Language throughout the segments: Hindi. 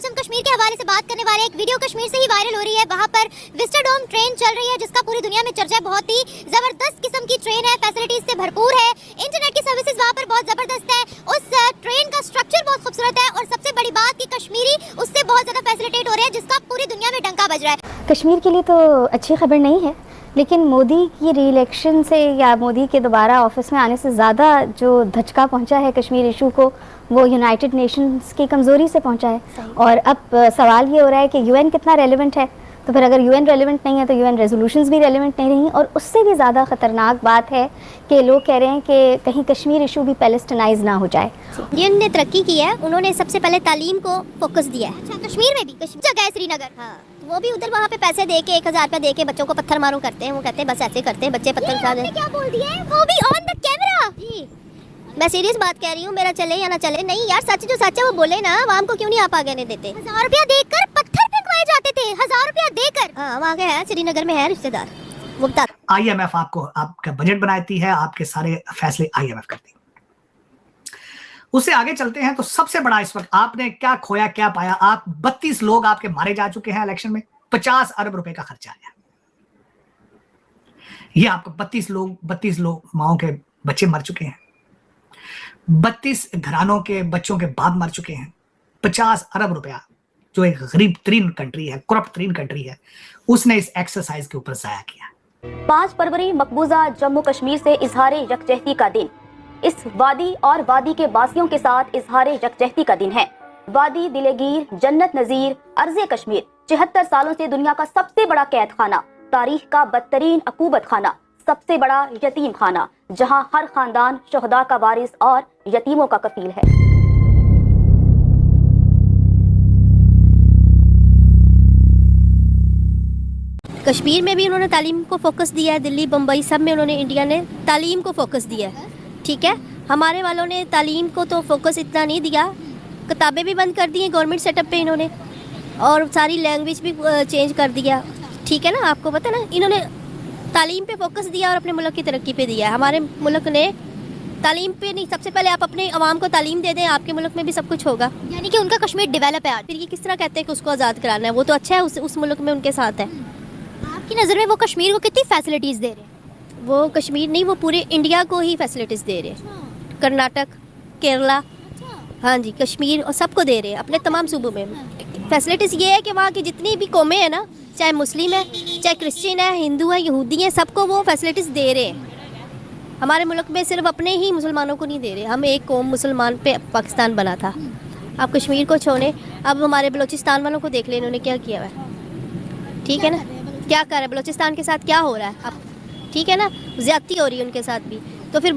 आज हम कश्मीर के हवाले से बात करने वाले हैं। एक वीडियो कश्मीर से ही वायरल हो रही है। वहाँ पर विस्टाडोम ट्रेन चल रही है जिसका पूरी दुनिया में चर्चा है। बहुत ही जबरदस्त किस्म की ट्रेन है, फैसिलिटीज से भरपूर है, इंटरनेट की सर्विसेज वहाँ पर बहुत जबरदस्त है। उस ट्रेन का स्ट्रक्चर बहुत खूबसूरत है और सबसे बड़ी बात कि कश्मीरी उससे बहुत ज्यादा फैसिलिटेट हो रहे हैं जिसका पूरी दुनिया में डंका बज रहा है। कश्मीर के लिए तो अच्छी खबर नहीं है, लेकिन मोदी की री-इलेक्शन से या मोदी के दोबारा ऑफिस में आने से ज़्यादा जो धचका पहुंचा है कश्मीर इशू को, वो यूनाइटेड नेशंस की कमज़ोरी से पहुंचा है। और अब सवाल ये हो रहा है कि यूएन कितना रेलेवेंट है। तो फिर अगर यूएन रेलेवेंट नहीं है तो यूएन रेजोल्यूशंस भी रेलेवेंट नहीं रही। और उससे भी ज़्यादा ख़तरनाक बात है कि लोग कह रहे हैं कि कहीं कश्मीर इशू भी पैलेस्टाइनाइज ना हो जाए। यूएन ने तरक्की की है, उन्होंने सबसे पहले तालीम को फोकस दिया है। अच्छा, कश्मीर में भी जगह है श्रीनगर, हाँ, वो भी उधर वहाँ पे पैसे दे के 1000 रुपया दे के बच्चों को पत्थर मारो करते हैं। वो कहते हैं बस ऐसे करते हैं बच्चे पत्थर खा रहे हैं। क्या बोल दिया है वो भी ऑन द कैमरा जी। मैं सीरियस बात कह रही हूँ, मेरा चले या ना चले, नहीं यार, सच जो सच है वो बोले ना। आवाम को क्यों नहीं आप आगे नहीं देते? 1000 रुपया देकर पत्थर फेंकवाए जाते थे, 1000 रुपया देकर। हाँ, वहाँ के है, श्रीनगर में है रिश्तेदार, वो बता। आईएमएफ आपको आपका बजट बनाती है, आपके सारे फैसले आईएमएफ करती है। उससे आगे चलते हैं तो सबसे बड़ा इस वक्त आपने क्या खोया क्या पाया। आप 32 लोग आपके मारे जा चुके हैं इलेक्शन में, 50 अरब रुपए का खर्चा आया। ये आपको 32 लोग माओ के बच्चे मर चुके हैं, 32 घरानों के बच्चों के बाप मर चुके हैं। 50 अरब रुपया जो एक गरीब तरीन कंट्री है, करप्ट तरीन कंट्री है, उसने इस एक्सरसाइज के ऊपर जाया किया। 5 फरवरी मकबूजा जम्मू कश्मीर से इजहार यकजहती का दिन। इस वादी और वादी के बासियों के साथ इजहार यकजहती का दिन है। वादी दिलेगीर, जन्नत नजीर, अर्ज़े कश्मीर 74 सालों से दुनिया का सबसे बड़ा कैद खाना, तारीख का बदतरीन अकूबत खाना, सबसे बड़ा यतीम खाना, जहां हर खानदान शोहदा का वारिस और यतीमों का कफील है। कश्मीर में भी उन्होंने तालीम को फोकस दिया है, दिल्ली बम्बई सब में उन्होंने, इंडिया ने तालीम को फोकस दिया है। ठीक है, हमारे वालों ने तालीम को तो फोकस इतना नहीं दिया, किताबें भी बंद कर दी हैं गवर्नमेंट सेटअप पे इन्होंने, और सारी लैंग्वेज भी चेंज कर दिया। ठीक है ना, आपको पता ना, इन्होंने तालीम पे फोकस दिया और अपने मुल्क की तरक्की पे दिया है। हमारे मुल्क ने तालीम पे नहीं, सबसे पहले आप अपने अवाम को तालीम दे दें, आपके मुल्क में भी सब कुछ होगा। यानी कि उनका कश्मीर डेवलप है। फिर ये किस तरह कहते हैं कि उसको आज़ाद कराना है? वो तो अच्छा है, उस मुल्क में उनके साथ है। आपकी नज़र में वो कश्मीर को कितनी फैसिलिटीज़ दे रहे हैं? वो कश्मीर नहीं, वो पूरे इंडिया को ही फैसिलिटीज़ दे रहे हैं। कर्नाटक, केरला, हाँ जी, कश्मीर और सबको दे रहे हैं, अपने तमाम सूबों में फैसिलिटीज़। ये है कि वहाँ की जितनी भी कौमें हैं ना, चाहे मुस्लिम है, चाहे क्रिश्चियन है, हिंदू है, यहूदी हैं, सबको वो फैसिलिटीज़ दे रहे हैं। हमारे मुल्क में सिर्फ अपने ही मुसलमानों को नहीं दे रहे। हम एक कौम मुसलमान पे पाकिस्तान बना था, अब कश्मीर को छोड़े, अब हमारे बलूचिस्तान वालों को देख लें इन्होंने क्या किया हुआ है। ठीक है ना, क्या कर रहे हैं बलूचिस्तान के साथ, क्या हो रहा है अब? ठीक है ना, ज़्यादती हो रही है उनके साथ भी। तो फिर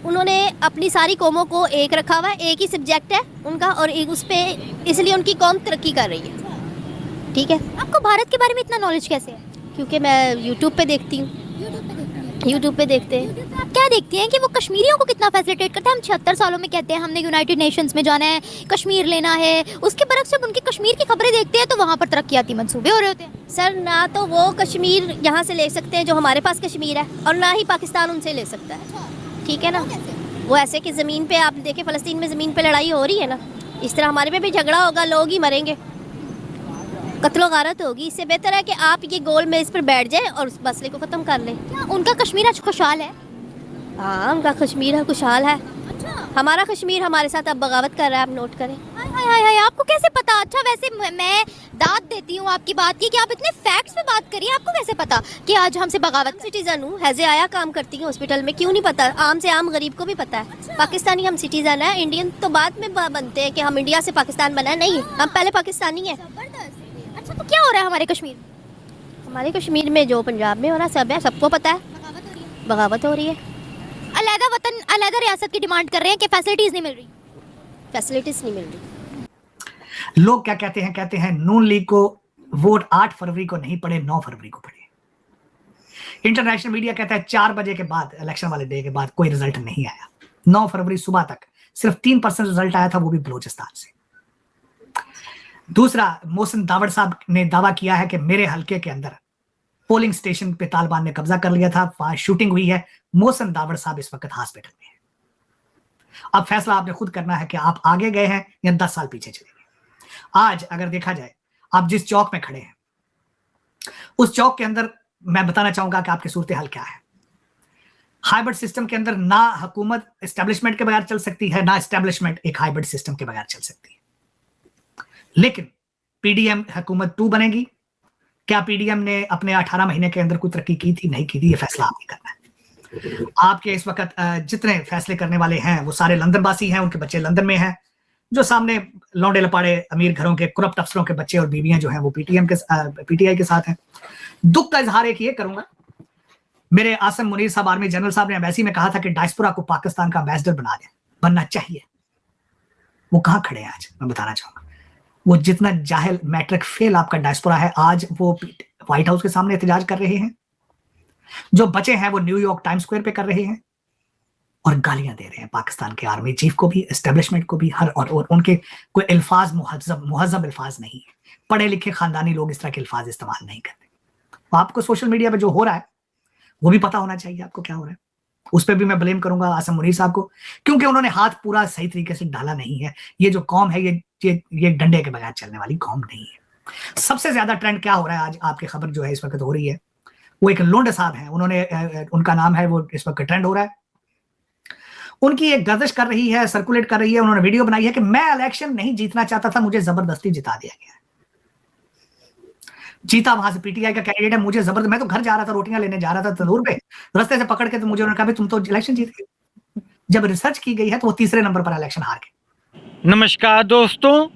उन्होंने अपनी सारी कौमों को एक रखा हुआ है, एक ही सब्जेक्ट है उनका, और एक उस पर, इसलिए उनकी कौम तरक्की कर रही है। ठीक है, आपको भारत के बारे में इतना नॉलेज कैसे है? क्योंकि मैं यूट्यूब पे देखती हूँ। यूट्यूब पे देखते हैं। आप क्या देखती हैं कि वो कश्मीरियों को कितना फैसिलिटेट करते हैं? हम 76 सालों में कहते हैं हमने यूनाइटेड नेशंस में जाना है, कश्मीर लेना है, उसके बरक्स जब उनकी कश्मीर की खबरें देखते हैं तो वहाँ पर तरक्याती मंसूबे हो रहे होते हैं। सर, ना तो वो कश्मीर यहाँ से ले सकते हैं जो हमारे पास कश्मीर है, और ना ही पाकिस्तान उनसे ले सकता है। ठीक है ना, वो ऐसे कि ज़मीन पे आप देखें, फ़लस्तीन में ज़मीन पे लड़ाई हो रही है ना, इस तरह हमारे में भी झगड़ा होगा, लोग ही मरेंगे, कत्लो गारत होगी। इससे बेहतर है कि आप ये गोल में इस पर बैठ जाएं और उस मसले को ख़त्म कर लें। क्या उनका कश्मीर आज खुशहाल है? हाँ, उनका कश्मीर है, खुशहाल है। अच्छा। हमारा कश्मीर हमारे साथ अब बगावत कर रहा है, आप नोट करें। हाय हाय हाय हाय, आपको कैसे पता? अच्छा, वैसे मैं दाद देती हूँ आपकी बात की कि आप इतने फैक्ट्स पे बात करिए। आपको कैसे पता कि आज हमसे बगावत? सिटीजन हूँ, हैज़े आया काम करती हूँ हॉस्पिटल में, क्यों नहीं पता? आम से आम गरीब को भी पता है। अच्छा। पाकिस्तानी हम सिटीजन है, इंडियन तो बाद में बनते हैं कि हम इंडिया से पाकिस्तान बना है, नहीं, हम पहले पाकिस्तानी हैं। अच्छा, तो क्या हो रहा है हमारे कश्मीर? हमारे कश्मीर में जो पंजाब में हो रहा सब है, सबको पता है, बगावत हो रही है। अलहदा वतन, अलहदा रियासत की डिमांड कर रहे हैं कि फैसिलिटीज नहीं मिल रही। फैसिलिटीज नहीं मिल रही। लोग क्या कहते हैं? कहते हैं नून लीग को वोट 8 फरवरी को नहीं पड़े, 9 फरवरी को पड़े। इंटरनेशनल मीडिया कहता है 4 बजे के बाद, इलेक्शन वाले डे के बाद कोई रिजल्ट नहीं आया। 9 फरवरी सुबह तक सिर्फ 3% रिजल्ट आया था, वो भी बलूचिस्तान से। दूसरा, मोहसिन दावड़ साहब ने दावा किया है कि मेरे हलके के अंदर पोलिंग स्टेशन पे तालिबान ने कब्जा कर लिया था, वहां शूटिंग हुई है। मोहसिन दावड़ साहब इस वक्त हॉस्पिटल में है। अब फैसला आपने खुद करना है कि आप आगे गए हैं या 10 साल पीछे चले गए। आज अगर देखा जाए, आप जिस चौक में खड़े हैं, उस चौक के अंदर मैं बताना चाहूंगा कि आपकी सूरत हाल क्या है। हाइब्रिड सिस्टम के अंदर ना हुकूमत एस्टेब्लिशमेंट के बगैर चल सकती है, ना एस्टेब्लिशमेंट एक हाइब्रिड सिस्टम के बगैर चल सकती है। लेकिन पीडीएम हुकूमत 2 बनेगी। क्या पीडीएम ने अपने 18 महीने के अंदर कोई तरक्की की थी? नहीं की थी। ये फैसला आपने करना है। आपके इस वक्त जितने फैसले करने वाले हैं वो सारे लंदन वासी हैं, उनके बच्चे लंदन में हैं। जो सामने लौंडे लपाड़े अमीर घरों के करप्ट अफसरों के बच्चे और बीवियां जो हैं वो पीटीआई के साथ हैं। दुख का इजहार एक ये करूंगा, मेरे आसम मुनीर साहब आर्मी जनरल साहब ने एम्बेसी में कहा था कि डायस्पोरा को पाकिस्तान का एम्बेसडर बना दें, बनना चाहिए। वो कहां खड़े हैं आज? मैं बताना चाहूंगा, वो जितना जाहिल मैट्रिक फेल आपका डायस्पोरा है, आज वो व्हाइट हाउस के सामने एहतजाज कर रहे हैं। जो बचे हैं वो न्यूयॉर्क टाइम स्क्वायर पे कर रहे हैं और गालियां दे रहे हैं पाकिस्तान के आर्मी चीफ को भी, एस्टेब्लिशमेंट को भी। हर और उनके कोई अल्फाज मुहज्जब अल्फाज नहीं है। पढ़े लिखे खानदानी लोग इस तरह के अल्फाज इस्तेमाल नहीं करते। तो आपको सोशल मीडिया पे जो हो रहा है वो भी पता होना चाहिए आपको क्या हो रहा है। उस पर भी मैं ब्लेम करूंगा आसम मुनीर साहब को, क्योंकि उन्होंने हाथ पूरा सही तरीके से डाला नहीं है। ये जो कौम है ये डंडे के बगैर चलने वाली कौम नहीं है। सबसे ज्यादा ट्रेंड क्या हो रहा है आज आपकी खबर जो है इस वक्त हो रही है, वो एक लोंडे साहब हैं, उनका नाम है, वो इस वक्त ट्रेंड हो रहा है। उनकी एक गर्दिश कर रही है, सर्कुलेट कर रही है, उन्होंने वीडियो बनाई है कि मैं इलेक्शन नहीं जीतना चाहता था, मुझे जबरदस्ती जिता दिया गया। जीता वहां से पीटीआई का कैंडिडेट है, मुझे जबरदस्त, मैं तो घर जा रहा था, रोटियां लेने जा रहा था तंदूर पे, रास्ते से पकड़ के तो मुझे उन्होंने कहा तुम तो इलेक्शन जीत गए। जब रिसर्च की गई है तो वो तीसरे नंबर पर इलेक्शन हार गए। नमस्कार दोस्तों,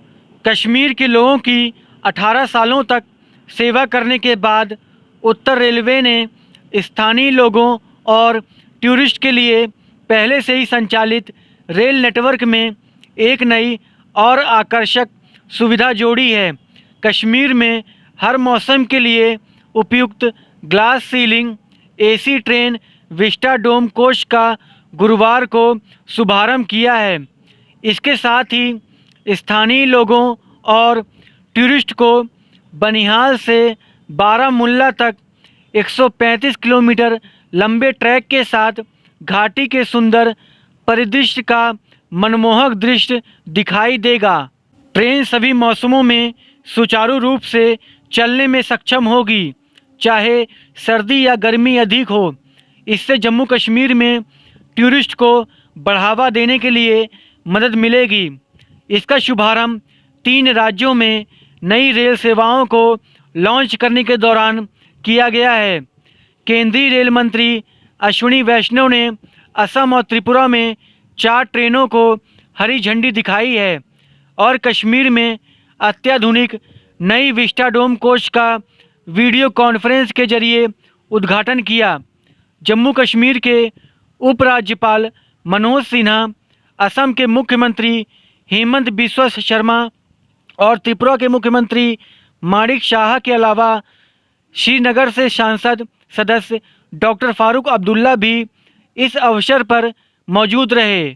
कश्मीर के लोगों की 18 सालों तक सेवा करने के बाद उत्तर रेलवे ने स्थानीय लोगों और टूरिस्ट के लिए पहले से ही संचालित रेल नेटवर्क में एक नई और आकर्षक सुविधा जोड़ी है। कश्मीर में हर मौसम के लिए उपयुक्त glass ceiling AC train vista dome coach का गुरुवार को शुभारंभ किया है। इसके साथ ही स्थानीय लोगों और टूरिस्ट को बनिहाल से बारामुल्ला तक 135 किलोमीटर लंबे ट्रैक के साथ घाटी के सुंदर परिदृश्य का मनमोहक दृश्य दिखाई देगा। ट्रेन सभी मौसमों में सुचारू रूप से चलने में सक्षम होगी, चाहे सर्दी या गर्मी अधिक हो। इससे जम्मू कश्मीर में टूरिस्ट को बढ़ावा देने के लिए मदद मिलेगी। इसका शुभारंभ 3 राज्यों में नई रेल सेवाओं को लॉन्च करने के दौरान किया गया है। केंद्रीय रेल मंत्री अश्विनी वैष्णव ने असम और त्रिपुरा में 4 ट्रेनों को हरी झंडी दिखाई है और कश्मीर में अत्याधुनिक नई विस्टा डोम कोच का वीडियो कॉन्फ्रेंस के जरिए उद्घाटन किया। जम्मू कश्मीर के उपराज्यपाल मनोज सिन्हा, असम के मुख्यमंत्री हेमंत बिस्वा शर्मा और त्रिपुरा के मुख्यमंत्री माणिक शाह के अलावा श्रीनगर से सांसद सदस्य डॉक्टर फारूक अब्दुल्ला भी इस अवसर पर मौजूद रहे।